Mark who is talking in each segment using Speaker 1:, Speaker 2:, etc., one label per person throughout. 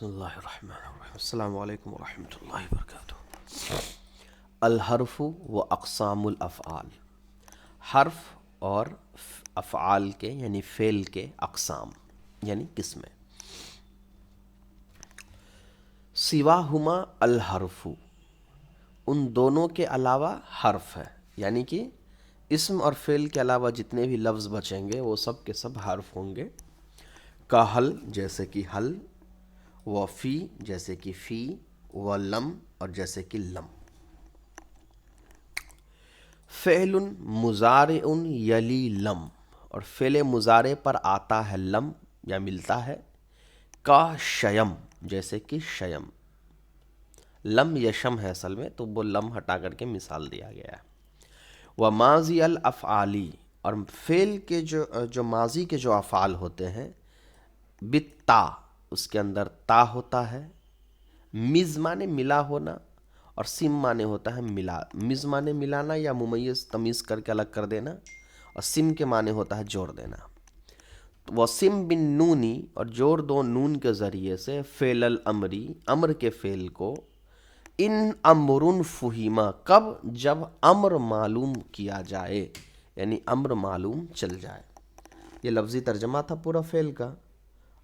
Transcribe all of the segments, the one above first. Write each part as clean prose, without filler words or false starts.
Speaker 1: بسم اللہ الرحمن الرحیم السلام علیکم ورحمۃ اللہ وبرکاتہ۔ الحرف و اقسام الافعال، حرف اور افعال کے یعنی فعل کے اقسام یعنی قسمیں۔ سواہما الحرف، ان دونوں کے علاوہ حرف ہے، یعنی کہ اسم اور فعل کے علاوہ جتنے بھی لفظ بچیں گے وہ سب کے سب حرف ہوں گے۔ کا حل جیسے کہ حل، و فی جیسے کہ فی، و لم اور جیسے کہ لم۔ فعل مضارع یلی لم، اور فعل مضارع پر آتا ہے لم یا ملتا ہے۔ کا شیم جیسے کہ شیم، لم یشم ہے اصل میں، تو وہ لم ہٹا کر کے مثال دیا گیا ہے۔ و ماضی الافعالی، اور فعل کے جو ماضی کے جو افعال ہوتے ہیں، بالتا، اس کے اندر تا ہوتا ہے۔ مز مانے ملا ہونا، اور سم مانے ہوتا ہے ملا۔ مز مانے ملانا یا ممیز تمیز کر کے الگ کر دینا، اور سم کے معنی ہوتا ہے جوڑ دینا۔ وسم بن نونی، اور جوڑ دو نون کے ذریعے سے، فعل الامری، امر کے فعل کو، ان امر فہیما، کب؟ جب امر معلوم کیا جائے، یعنی امر معلوم چل جائے۔ یہ لفظی ترجمہ تھا پورا فعل کا،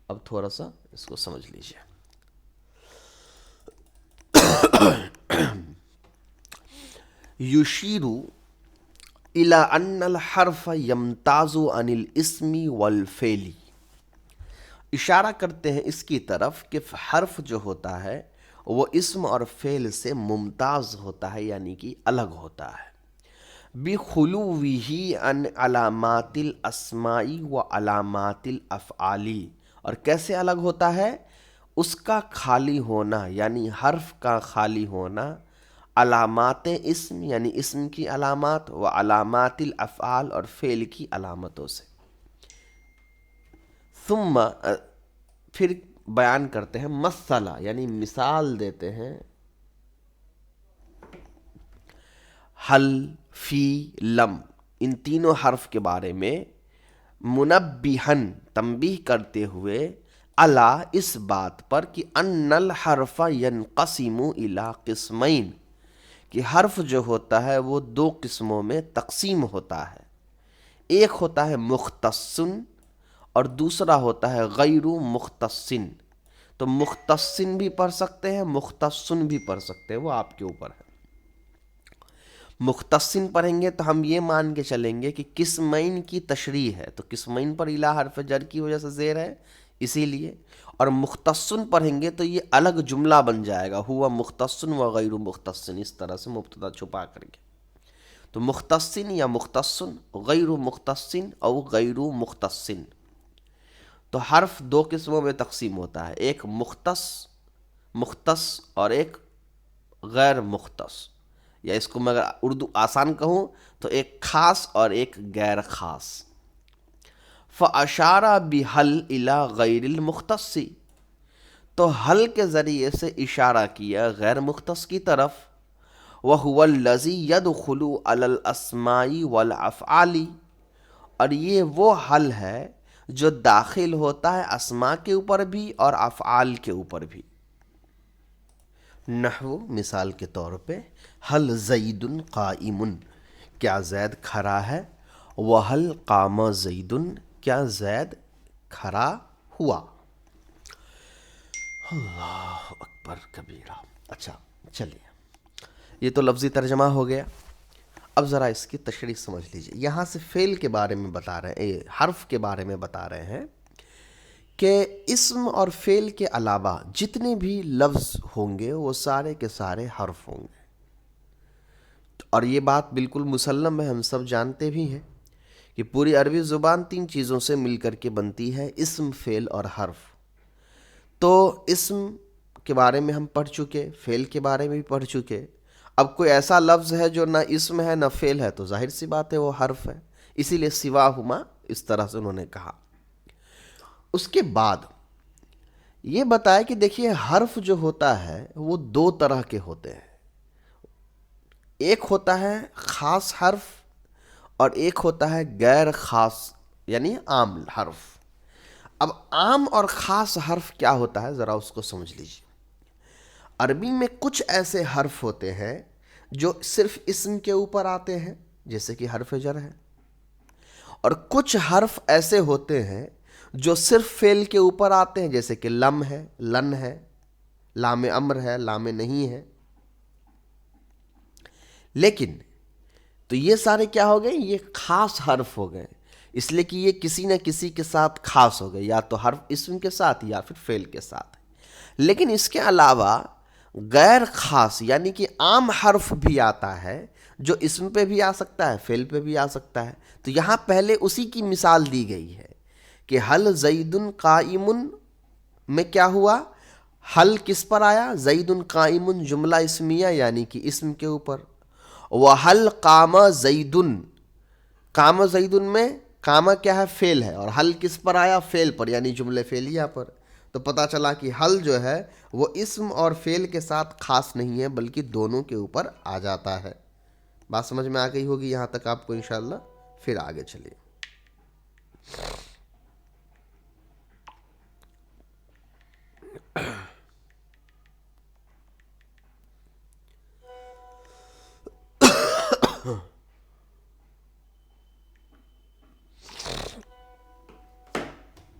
Speaker 1: اب تھوڑا سا اس کو سمجھ لیجئے۔ یشیر الی ان الحرف یمتاز عن الاسم والفعل، اشارہ کرتے ہیں اس کی طرف کہ حرف جو ہوتا ہے وہ اسم اور فعل سے ممتاز ہوتا ہے، یعنی کہ الگ ہوتا ہے۔ بخلوہ عن علامات الاسماء و علامات الافعال، اور کیسے الگ ہوتا ہے؟ اس کا خالی ہونا، یعنی حرف کا خالی ہونا، علامات اسم یعنی اسم کی علامات، و علامات الافعال اور فعل کی علامتوں سے۔ ثم پھر بیان کرتے ہیں، مثلا یعنی مثال دیتے ہیں، حل، فی، لم، ان تینوں حرف کے بارے میں، منبہن تنبیہ کرتے ہوئے، الا اس بات پر کہ ان الحرف ینقسم الی قسمین، کہ حرف جو ہوتا ہے وہ دو قسموں میں تقسیم ہوتا ہے۔ ایک ہوتا ہے مختصن، اور دوسرا ہوتا ہے غیر مختصن۔ تو مختصن بھی پڑھ سکتے ہیں، مختصن بھی پڑھ سکتے ہیں، وہ آپ کے اوپر ہے۔ مختصن پڑھیں گے تو ہم یہ مان کے چلیں گے کہ قسمین کی تشریح ہے، تو قسمین پر الا حرف جر کی وجہ سے زیر ہے اسی لیے، اور مختصن پڑھیں گے تو یہ الگ جملہ بن جائے گا، ہوا مختصن و غیر مختصن، اس طرح سے مبتدا چھپا کر کے۔ تو مختصن یا مختصن، غیر مختصن او غیر مختصن۔ تو حرف دو قسموں میں تقسیم ہوتا ہے، ایک مختص اور ایک غیر مختص، یا اس کو میں اگر اردو آسان کہوں تو ایک خاص اور ایک غیر خاص۔ فَأَشَارَ بِحَلْ إِلَى غَيْرِ الْمُخْتَصِّ، تو حل کے ذریعے سے اشارہ کیا غیر مختص کی طرف۔ وَهُوَ الَّذِي يَدْخُلُ عَلَى الْأَسْمَاءِ وَالْأَفْعَالِ، اور یہ وہ حل ہے جو داخل ہوتا ہے اسماء کے اوپر بھی اور افعال کے اوپر بھی۔ نحو مثال کے طور پہ، حل زید قائم، کیا زید کھڑا ہے؟ وحل قام زید، کیا زید کھڑا ہوا؟ اللہ اکبر کبیرہ۔ اچھا چلیے، یہ تو لفظی ترجمہ ہو گیا۔ اب ذرا اس کی تشریح سمجھ لیجئے۔ یہاں سے فعل کے بارے میں بتا رہے ہیں، حرف کے بارے میں بتا رہے ہیں کہ اسم اور فعل کے علاوہ جتنے بھی لفظ ہوں گے وہ سارے کے سارے حرف ہوں گے، اور یہ بات بالکل مسلم ہے، ہم سب جانتے بھی ہیں کہ پوری عربی زبان تین چیزوں سے مل کر کے بنتی ہے، اسم، فعل اور حرف۔ تو اسم کے بارے میں ہم پڑھ چکے، فعل کے بارے میں بھی پڑھ چکے۔ اب کوئی ایسا لفظ ہے جو نہ اسم ہے نہ فعل ہے، تو ظاہر سی بات ہے وہ حرف ہے، اسی لیے سواہما اس طرح سے انہوں نے کہا۔ اس کے بعد یہ بتایا کہ دیکھیے حرف جو ہوتا ہے وہ دو طرح کے ہوتے ہیں، ایک ہوتا ہے خاص حرف اور ایک ہوتا ہے غیر خاص یعنی عام حرف۔ اب عام اور خاص حرف کیا ہوتا ہے ذرا اس کو سمجھ لیجیے. عربی میں کچھ ایسے حرف ہوتے ہیں جو صرف اسم کے اوپر آتے ہیں جیسے کہ حرف جر ہے، اور کچھ حرف ایسے ہوتے ہیں جو صرف فعل کے اوپر آتے ہیں جیسے کہ لم ہے، لن ہے، لام امر ہے، لام نہیں ہے. لیکن تو یہ سارے کیا ہو گئے؟ یہ خاص حرف ہو گئے، اس لیے کہ یہ کسی نہ کسی کے ساتھ خاص ہو گئے، یا تو حرف اسم کے ساتھ یا پھر فعل کے ساتھ. لیکن اس کے علاوہ غیر خاص یعنی کہ عام حرف بھی آتا ہے جو اسم پہ بھی آ سکتا ہے، فعل پہ بھی آ سکتا ہے. تو یہاں پہلے اسی کی مثال دی گئی ہے کہ حل زید قائم میں کیا ہوا؟ حل کس پر آیا؟ زید قائم جملہ اسمیہ یعنی کہ اسم کے اوپر. وحل قام زید، قام زید میں قامہ کیا ہے؟ فعل ہے، اور حل کس پر آیا؟ فعل پر یعنی جملہ فعلیہ پر. تو پتہ چلا کہ حل جو ہے وہ اسم اور فعل کے ساتھ خاص نہیں ہے بلکہ دونوں کے اوپر آ جاتا ہے. بات سمجھ میں آ گئی ہوگی یہاں تک آپ کو انشاءاللہ. پھر آگے چلیے.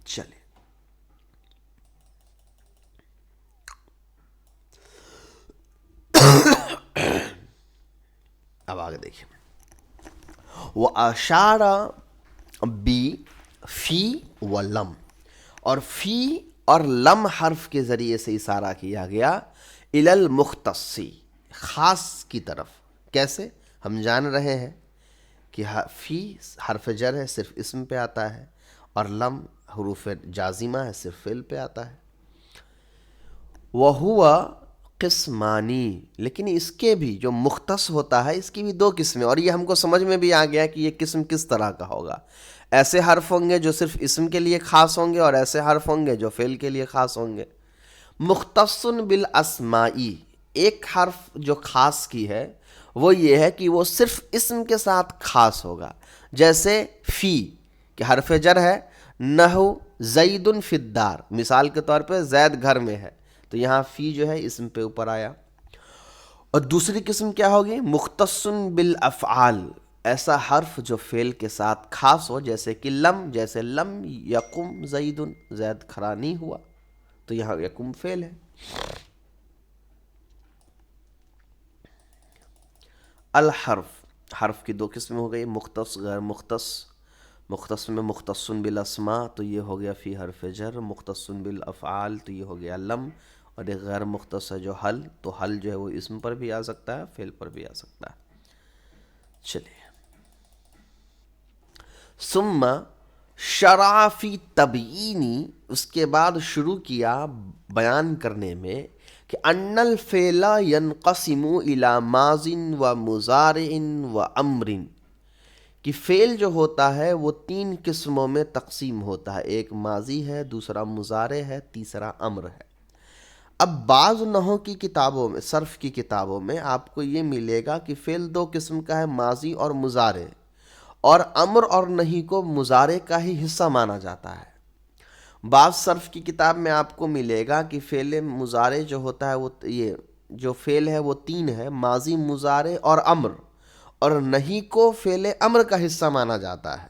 Speaker 1: چلے اب آگے دیکھیں. وَأَشَارَ بی فی و لم، اور فی اور لم حرف کے ذریعے سے اشارہ کیا گیا الی المختص، خاص کی طرف. کیسے؟ ہم جان رہے ہیں کہ فی حرف جر ہے، صرف اسم پہ آتا ہے، اور لم حروف جازمہ ہے، صرف فعل پہ آتا ہے. وَهُوَ قسمانی، لیکن اس کے بھی جو مختص ہوتا ہے اس کی بھی دو قسمیں، اور یہ ہم کو سمجھ میں بھی آ گیا کہ یہ قسم کس طرح کا ہوگا. ایسے حرف ہوں گے جو صرف اسم کے لیے خاص ہوں گے، اور ایسے حرف ہوں گے جو فعل کے لیے خاص ہوں گے. مختص بالاسمائی، ایک حرف جو خاص کی ہے وہ یہ ہے کہ وہ صرف اسم کے ساتھ خاص ہوگا. جیسے فی کہ حرف جر ہے، نحو زید فی الدار، مثال کے طور پہ زید گھر میں ہے، تو یہاں فی جو ہے اسم پہ اوپر آیا. اور دوسری قسم کیا ہوگی؟ مختص بالافعال، ایسا حرف جو فعل کے ساتھ خاص ہو، جیسے کہ لم، جیسے لم یقم زید، زید کھڑا نہیں ہوا، تو یہاں یقم فعل ہے. الحرف، حرف کی دو قسمیں ہو گئی، مختص غیر مختص. مختص میں مختص بالاسماء تو یہ ہو گیا فی حرف جر، مختص بالافعال تو یہ ہو گیا لم، اور ایک غیر مختص ہے جو حل، تو حل جو ہے وہ اسم پر بھی آ سکتا ہے، فعل پر بھی آ سکتا ہے. چلیے. ثم شرع فی تبیینی، اس کے بعد شروع کیا بیان کرنے میں کہ ان الفعل ینقسم الی ماض و مضارع و امر، کہ فعل جو ہوتا ہے وہ تین قسموں میں تقسیم ہوتا ہے، ایک ماضی ہے، دوسرا مضارع ہے، تیسرا امر ہے. اب بعض نحو کی کتابوں میں، صرف کی کتابوں میں آپ کو یہ ملے گا کہ فعل دو قسم کا ہے، ماضی اور مضارع، اور امر اور نہی کو مضارع کا ہی حصہ مانا جاتا ہے. بعض صرف کی کتاب میں آپ کو ملے گا کہ فعل مضارع جو ہوتا ہے وہ یہ جو فعل ہے وہ تین ہے، ماضی، مضارع اور امر، اور نہی کو فعل امر کا حصہ مانا جاتا ہے.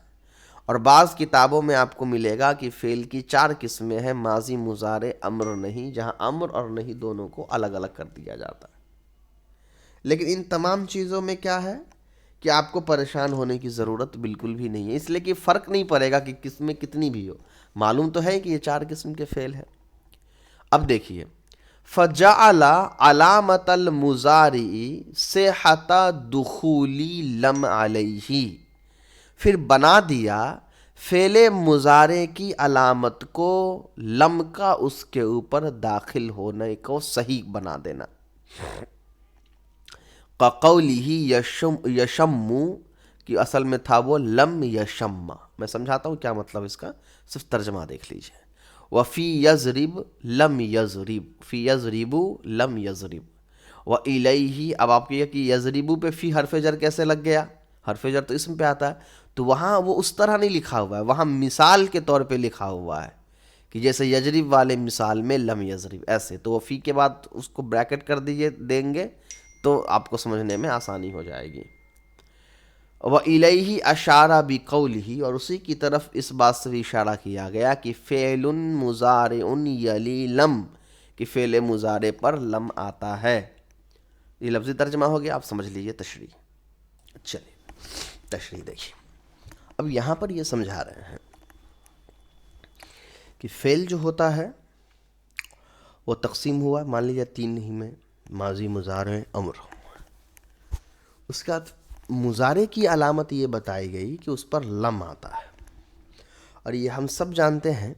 Speaker 1: اور بعض کتابوں میں آپ کو ملے گا کہ فعل کی چار قسمیں ہیں، ماضی، مضارع، امر، نہی، جہاں امر اور نہی دونوں کو الگ الگ کر دیا جاتا ہے. لیکن ان تمام چیزوں میں کیا ہے کہ آپ کو پریشان ہونے کی ضرورت بالکل بھی نہیں ہے، اس لیے کہ فرق نہیں پڑے گا کہ قسمیں کتنی بھی ہو، معلوم تو ہے کہ یہ چار قسم کے فعل ہیں. اب دیکھیے، فجعل علامت المضارع صحت دخولی لم علیہ، پھر بنا دیا فعل مضارع کی علامت کو لم کا اس کے اوپر داخل ہونے کو صحیح بنا دینا. قَقَوْلِهِ یشم کی اصل میں تھا وہ لم یشم. میں سمجھاتا ہوں کیا مطلب اس کا، صرف ترجمہ دیکھ لیجئے. وفی یضرب لم یضرب، فی یضرب لم یضرب. وَإِلَيْهِ، اب آپ یہ کہ یضرب پہ فی حرف جر کیسے لگ گیا؟ حرف جر تو اسم پہ آتا ہے، تو وہاں وہ اس طرح نہیں لکھا ہوا ہے، وہاں مثال کے طور پہ لکھا ہوا ہے کہ جیسے یجرب والے مثال میں لم یضرب ایسے، تو وہ فی کے بعد اس کو بریکٹ کر دیجئے دیں گے تو آپ کو سمجھنے میں آسانی ہو جائے گی۔ وَإِلَيْهِ أَشَارَ بِقَوْلِهِ، اور اسی کی طرف اس بات سے بھی اشارہ کیا گیا کہ فعل مضارع یلی لم، کہ فعل مضارع پر لم آتا ہے۔ یہ لفظی ترجمہ ہو گیا، آپ سمجھ لیجئے تشریح۔ چلیے تشریح دیکھیے، اب یہاں پر یہ سمجھا رہے ہیں کہ فعل جو ہوتا ہے وہ تقسیم ہوا، مان لیجیے تین ہی میں، ماضی، مضارع، امر۔ اس کے بعد مضارع کی علامت یہ بتائی گئی کہ اس پر لم آتا ہے، اور یہ ہم سب جانتے ہیں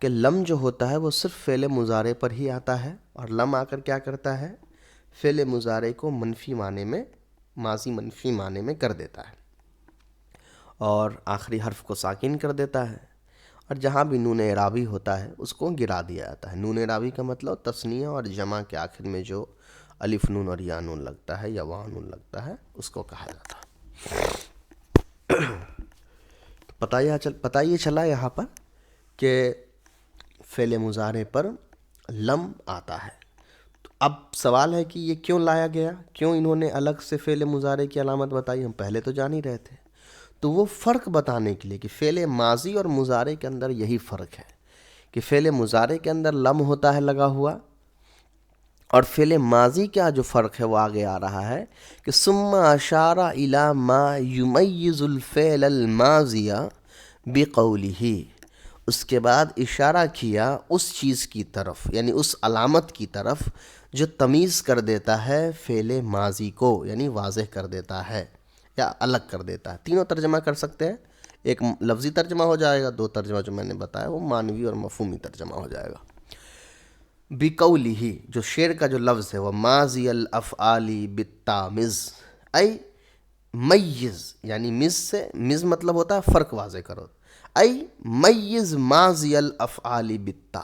Speaker 1: کہ لم جو ہوتا ہے وہ صرف فعل مضارع پر ہی آتا ہے، اور لم آ کر کیا کرتا ہے، فعل مضارع کو منفی معنی میں، ماضی منفی معنی میں کر دیتا ہے، اور آخری حرف کو ساکن کر دیتا ہے، اور جہاں بھی نون اعرابی ہوتا ہے اس کو گرا دیا جاتا ہے۔ نون اعرابی کا مطلب تثنیہ اور جمع کے آخر میں جو الف نون اور یا نون لگتا ہے یا واو نون لگتا ہے اس کو کہا جاتا ہے۔ پتہ یہ چلا یہاں پر کہ فعل مضارع پر لم آتا ہے۔ تو اب سوال ہے کہ یہ کیوں لایا گیا، کیوں انہوں نے الگ سے فعل مضارع کی علامت بتائی؟ ہم پہلے تو جان ہی رہے تھے، تو وہ فرق بتانے کے لیے کہ فعل ماضی اور مضارع کے اندر یہی فرق ہے کہ فعل مضارع کے اندر لم ہوتا ہے لگا ہوا، اور فعل ماضی کا جو فرق ہے وہ آگے آ رہا ہے کہ ثم اشار الی ما یمیز الفعل الماضی بقولہ، اس کے بعد اشارہ کیا اس چیز کی طرف، یعنی اس علامت کی طرف جو تمیز کر دیتا ہے فعل ماضی کو، یعنی واضح کر دیتا ہے یا الگ کر دیتا ہے۔ تینوں ترجمہ کر سکتے ہیں، ایک لفظی ترجمہ ہو جائے گا، دو ترجمہ جو میں نے بتایا وہ معنوی اور مفہومی ترجمہ ہو جائے گا۔ بقولہ، جو شعر کا جو لفظ ہے وہ ماضی الافعال بالتامز، ای میز، یعنی مز سے، مز مطلب ہوتا ہے فرق واضح کرو، ای میز ماضی الافعال بالتا،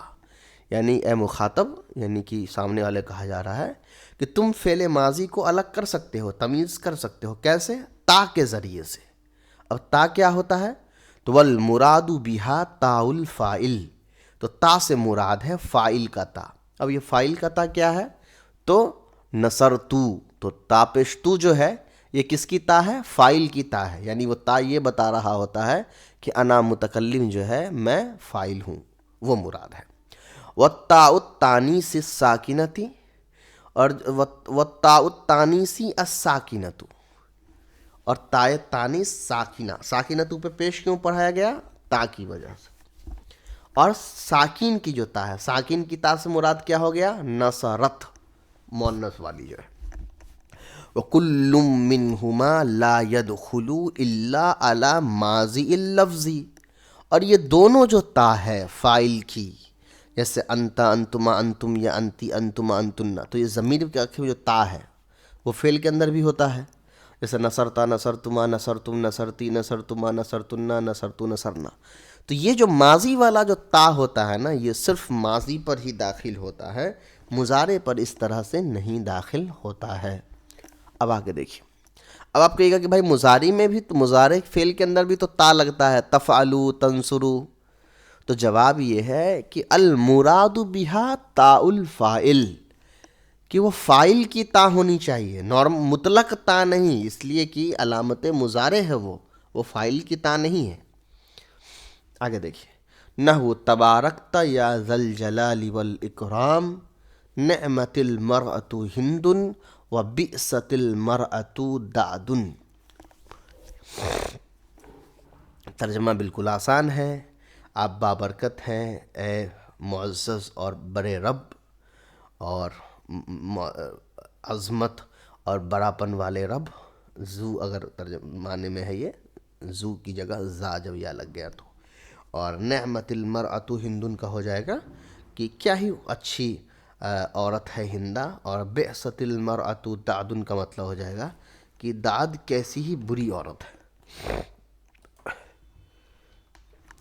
Speaker 1: یعنی اے مخاطب، یعنی کہ سامنے والے کہا جا رہا ہے کہ تم فعل ماضی کو الگ کر سکتے ہو، تمیز کر سکتے ہو، کیسے؟ تا کے ذریعے سے۔ اب تا کیا ہوتا ہے؟ تو والمراد بہا تا الفاعل، تو تا سے مراد ہے فاعل کا تا۔ اب یہ فاعل کا تا کیا ہے؟ تو نصرتو، تو تا پیش تو جو ہے یہ کس کی تا ہے؟ فاعل کی تا ہے، یعنی وہ تا یہ بتا رہا ہوتا ہے کہ انا متکلم جو ہے میں فاعل ہوں، وہ مراد ہے۔ والتاء التانیث الساکنۃ، اور والتاء التانیث الساکنۃ، اور تائے تانیث ساکنہ، ساکنتو پہ پیش کیوں پڑھایا گیا؟ تا کی وجہ سے۔ اور ساکین کی جو تا ہے، ساکین کی تا سے مراد کیا ہو گیا؟ نصرت، مؤنث والی جو ہے۔ وَكُلٌّ مِّنْهُمَا لَا يَدْخُلُ إِلَّا عَلَى مَاضِئِ اللَّفْظِ، اور یہ دونوں جو تا ہے فاعل کی، جیسے انتا، انتما، انتم، یا انتی، انتما، انتن، تو یہ ضمیر کے آخر میں جو تا ہے وہ فعل کے اندر بھی ہوتا ہے، جیسے نصرتا، نصرتما، نصرتم، نصرتی، نصرتما، نصرتنا، نصرتو، نصرنا۔ تو یہ جو ماضی والا جو تا ہوتا ہے نا، یہ صرف ماضی پر ہی داخل ہوتا ہے، مضارع پر اس طرح سے نہیں داخل ہوتا ہے۔ اب آگے دیکھیے، اب آپ کہیے گا کہ بھائی مضارع میں بھی، تو مضارع فعل کے اندر بھی تو تا لگتا ہے، تفعلوا، تنصروا، تو جواب یہ ہے کہ المراد بہا تا الفاعل، کہ وہ فاعل کی تا ہونی چاہیے، نارم مطلق تا نہیں، اس لیے کہ علامت مضارع ہے وہ فاعل کی تا نہیں ہے۔ آگے دیکھیے، نحو تبارکت یا ذا الجلال والاکرام، نعمت المرأۃ ہند وبئست المرأۃ دعد۔ ترجمہ بالکل آسان ہے، آپ بابرکت ہیں اے معزز اور بڑے رب، اور عظمت اور بڑاپن والے رب، ذو اگر ترجمانے میں ہے، یہ ذو کی جگہ زا جب یا لگ گیا تو، اور نعمت المرأۃ ہندن کا ہو جائے گا کہ کیا ہی اچھی عورت ہے ہندا، اور بئست المرأۃ دعد کا مطلب ہو جائے گا کہ دعد کیسی ہی بری عورت ہے۔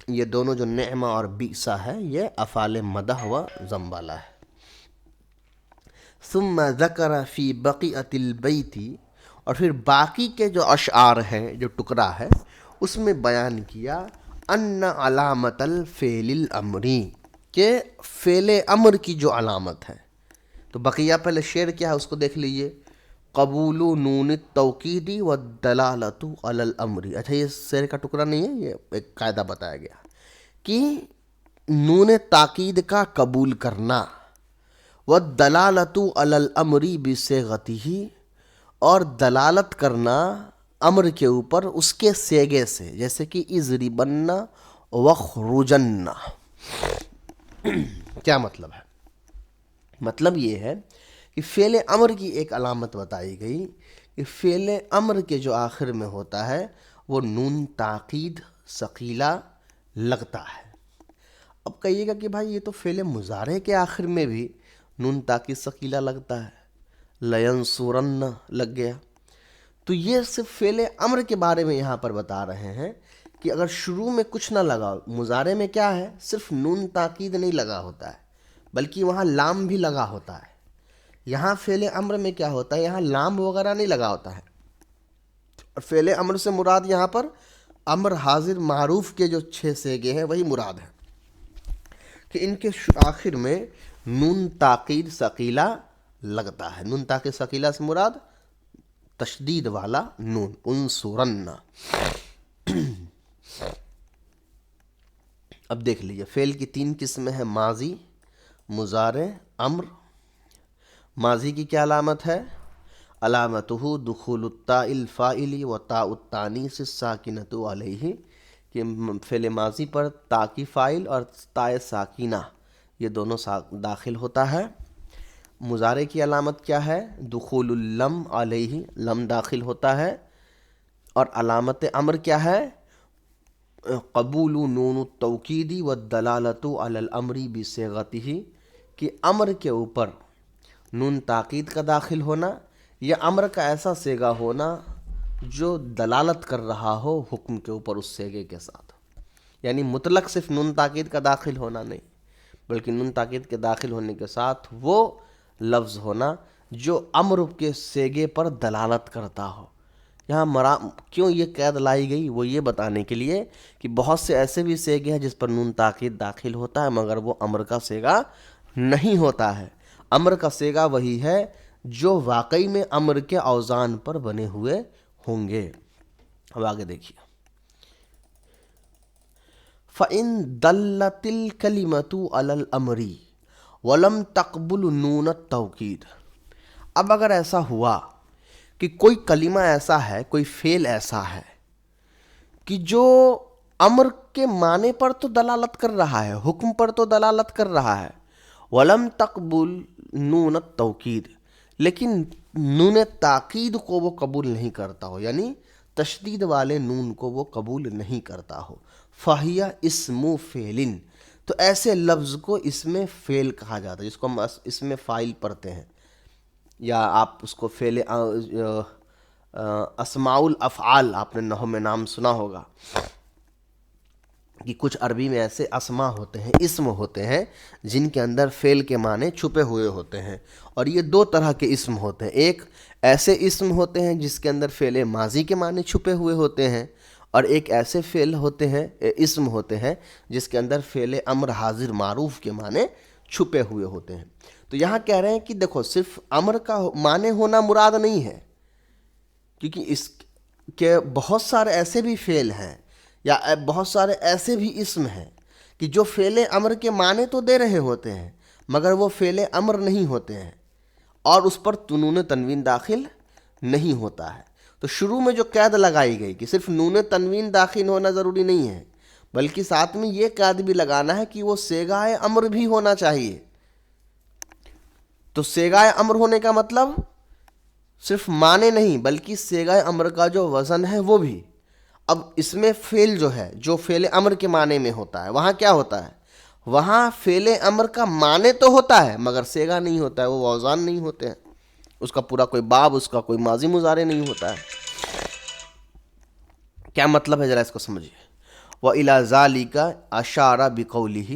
Speaker 1: یہ دونوں جو نعمہ اور بئسا ہے یہ افعال مدح و ذم والا ہے۔ ثم ذکر فی بقیۃ البیت، اور پھر باقی کے جو اشعار ہیں، جو ٹکڑا ہے، اس میں بیان کیا ان علامت الفعل الامری، کہ فعل امر کی جو علامت ہے. تو بقیہ پہلے شعر کیا ہے اس کو دیکھ لیجئے. قبول نون التوکید والدلالۃ علی الامر. اچھا یہ شعر کا ٹکڑا نہیں ہے، یہ ایک قاعدہ بتایا گیا کہ نون تاکید کا قبول کرنا، والدلالۃ علی الامر بصیغتہ، اور دلالت کرنا امر کے اوپر اس کے سیگے سے، جیسے کہ اضربن وخرجن. کیا مطلب ہے؟ مطلب یہ ہے کہ فعل امر کی ایک علامت بتائی گئی کہ فعل امر کے جو آخر میں ہوتا ہے وہ نون تاکید ثقیلہ لگتا ہے. اب کہیے گا کہ بھائی یہ تو فعل مضارع کے آخر میں بھی نون تاکید ثقیلہ لگتا ہے، لینصرن لگ گیا. تو یہ صرف فعل امر کے بارے میں یہاں پر بتا رہے ہیں کہ اگر شروع میں کچھ نہ لگا، مضارع میں کیا ہے، صرف نون تاکید نہیں لگا ہوتا ہے بلکہ وہاں لام بھی لگا ہوتا ہے. یہاں فعل امر میں کیا ہوتا ہے، یہاں لام وغیرہ نہیں لگا ہوتا ہے. اور فعل امر سے مراد یہاں پر امر حاضر معروف کے جو 6 صیغے ہیں وہی مراد ہے کہ ان کے آخر میں نون تاکید ثقیلہ لگتا ہے. نون تاکید ثقیلہ سے مراد تشدید والا نون، انصرن. اب دیکھ لیجئے فعل کی 3 قسمیں ہیں، ماضی، مضارع، امر. ماضی کی کیا علامت ہے؟ علامتہ دخول التاء الفاعل و تاء التانیث الساکنۃ علیہ، کہ فعل ماضی پر تا کی فاعل اور تاء ساکنہ یہ دونوں داخل ہوتا ہے. مضارع کی علامت کیا ہے؟ دخول اللم علیہ، لم داخل ہوتا ہے. اور علامت امر کیا ہے؟ قبول نون التوکید والدلالۃ علی الامر بصیغتہ، کہ امر کے اوپر نون تاکید کا داخل ہونا یا امر کا ایسا صیغہ ہونا جو دلالت کر رہا ہو حکم کے اوپر اس صیغے کے ساتھ. یعنی مطلق صرف نون تاکید کا داخل ہونا نہیں، بلکہ نون تاکید کے داخل ہونے کے ساتھ وہ لفظ ہونا جو امر کے صیغے پر دلالت کرتا ہو. یہاں کیوں یہ قید لائی گئی، وہ یہ بتانے کے لیے کہ بہت سے ایسے بھی صیغے ہیں جس پر نون تاکید داخل ہوتا ہے مگر وہ امر کا صیغہ نہیں ہوتا ہے. امر کا صیغہ وہی ہے جو واقعی میں امر کے اوزان پر بنے ہوئے ہوں گے. اب آگے دیکھیے. فَإِن دَلَّتِ الْكَلِمَةُ عَلَى الْأَمْرِ وَلَمْ تَقْبُلْ نُونَ التَّوْكِيدِ. اب اگر ایسا ہوا کہ کوئی کلمہ ایسا ہے، کوئی فعل ایسا ہے کہ جو امر کے معنی پر تو دلالت کر رہا ہے، حکم پر تو دلالت کر رہا ہے، وَلَمْ تَقْبُلْ نُونَ التَّوْكِيدِ، لیکن نون تاکید کو وہ قبول نہیں کرتا ہو، یعنی تشدید والے نون کو وہ قبول نہیں کرتا ہو. فَهِيَ اسْمُ فِعْلٍ، تو ایسے لفظ کو اسم فعل کہا جاتا ہے، جس کو ہم اسم فاعل پڑھتے ہیں، یا آپ اس کو فعل اسماء الافعال آپ نے نحو میں نام سنا ہوگا کہ کچھ عربی میں ایسے اسما ہوتے ہیں، اسم ہوتے ہیں جن کے اندر فعل کے معنی چھپے ہوئے ہوتے ہیں. اور یہ 2 طرح کے اسم ہوتے ہیں. ایک ایسے اسم ہوتے ہیں جس کے اندر فعل ماضی کے معنی چھپے ہوئے ہوتے ہیں، اور ایک ایسے فعل ہوتے ہیں، اسم ہوتے ہیں جس کے اندر فعل امر حاضر معروف کے معنی چھپے ہوئے ہوتے ہیں. تو یہاں کہہ رہے ہیں کہ دیکھو صرف امر کا معنی ہونا مراد نہیں ہے، کیونکہ اس کے بہت سارے ایسے بھی فعل ہیں یا بہت سارے ایسے بھی اسم ہیں کہ جو فعل امر کے معنی تو دے رہے ہوتے ہیں مگر وہ فعل امر نہیں ہوتے ہیں اور اس پر نون تنوین داخل نہیں ہوتا ہے. تو شروع میں جو قید لگائی گئی کہ صرف نون تنوین داخل ہونا ضروری نہیں ہے بلکہ ساتھ میں یہ قید بھی لگانا ہے کہ وہ صیغہ امر بھی ہونا چاہیے. تو صیغہ امر ہونے کا مطلب صرف معنی نہیں بلکہ صیغہ امر کا جو وزن ہے وہ بھی. اب اس میں فعل جو ہے، جو فعل امر کے معنی میں ہوتا ہے، وہاں کیا ہوتا ہے؟ وہاں فعل امر کا معنی تو ہوتا ہے مگر صیغہ نہیں ہوتا ہے، وہ اوزان نہیں ہوتے ہیں، اس کا پورا کوئی باب، اس کا کوئی ماضی مضارع نہیں ہوتا ہے. کیا مطلب ہے ذرا اس کو سمجھیے. وَإِلَى ذَلِكَ أَشَارَ بِقَوْلِهِ،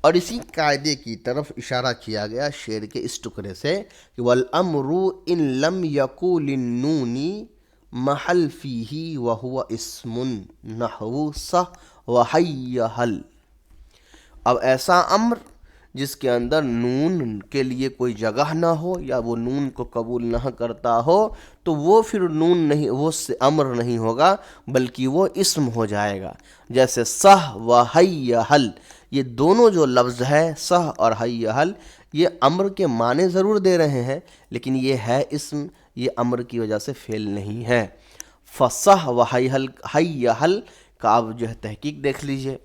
Speaker 1: اور اسی قاعدے کی طرف اشارہ کیا گیا شعر کے اس ٹکڑے سے کہ وَالْأَمْرُ إِن لَمْ يَكُنْ لِلنُّونِ مَحَلْ فِيهِ وَهُوَ اسْمٌ نَحْوُ صَحْ وحی ہل. اب ایسا امر جس کے اندر نون کے لیے کوئی جگہ نہ ہو یا وہ نون کو قبول نہ کرتا ہو تو وہ پھر نون نہیں، وہ امر نہیں ہوگا بلکہ وہ اسم ہو جائے گا. جیسے سہ و حی حل، یہ دونوں جو لفظ ہے سہ اور حی حل، یہ امر کے معنی ضرور دے رہے ہیں لیکن یہ ہے اسم، یہ امر کی وجہ سے فعل نہیں ہے. فصح و حی حل کا آپ جو ہے تحقیق دیکھ لیجئے.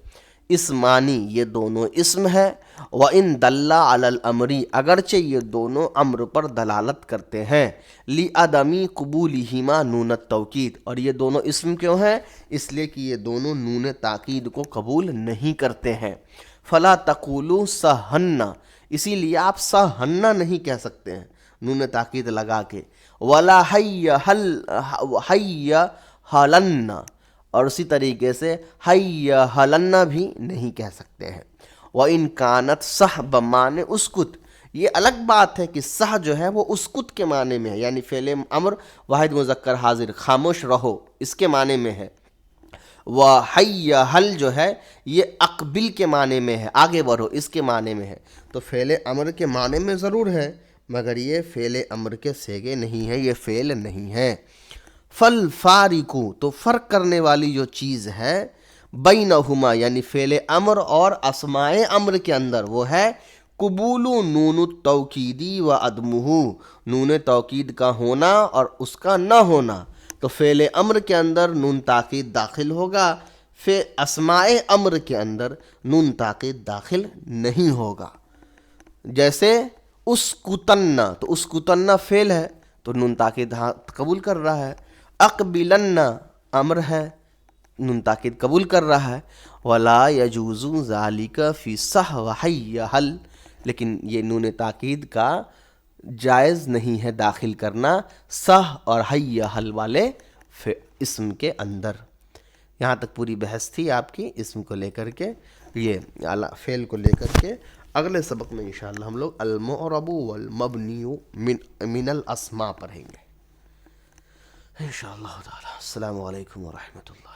Speaker 1: اسمانی، یہ دونوں اسم ہے. وَإِن دَلَّ عَلَى الْأَمْرِ، اگرچہ یہ دونوں امر پر دلالت کرتے ہیں. لِعَدَمِ قُبُولِهِمَا نون التوکید، اور یہ دونوں اسم کیوں ہیں؟ اس لیے کہ یہ دونوں نون تاکید کو قبول نہیں کرتے ہیں. فَلَا تَقُولُوا سَحَنَّا، اسی لیے آپ سَحَنَّا نہیں کہہ سکتے ہیں نون تاکید لگا کے. وَلَا حَيَّ حَلَنَّا، اور اسی طریقے سے حَيَّ حَلَنَّا بھی نہیں کہہ سکتے ہیں. وَإِن كَانَتْ صح بمعنی اسکت، یہ الگ بات ہے کہ صح جو ہے وہ اسکت کے معنی میں ہے، یعنی فعل امر واحد مذکر حاضر، خاموش رہو، اس کے معنی میں ہے. وَحَيَّ حل جو ہے یہ اقبل کے معنی میں ہے، آگے بڑھو، اس کے معنی میں ہے. تو فعل امر کے معنی میں ضرور ہے مگر یہ فعل امر کے صیغے نہیں ہے، یہ فعل نہیں ہے. فَالْفَارِقُ، تو فرق کرنے والی جو چیز ہے بینہما، یعنی فعل امر اور اسماء امر کے اندر، وہ ہے قبول نون التوکیدی و عدمہ، نون توکید کا ہونا اور اس کا نہ ہونا. تو فعل امر کے اندر نون تاکید داخل ہوگا، پھر اسماء امر کے اندر نون تاکید داخل نہیں ہوگا. جیسے اسکتن، تو اسکتن فعل ہے تو نون تاکید قبول کر رہا ہے. اقبلن امر ہے، نون تاکید قبول کر رہا ہے. ولا یجوز ذالک فی صح و حی حل، لیکن یہ نون تاکید کا جائز نہیں ہے داخل کرنا صح اور حی حل والے اسم کے اندر. یہاں تک پوری بحث تھی آپ کی اسم کو لے کر کے، یہ فعل کو لے کر کے. اگلے سبق میں انشاءاللہ ہم لوگ المعرب والمبنی من الاسماء پڑھیں گے انشاءاللہ تعالی. السلام علیکم ورحمۃ اللہ.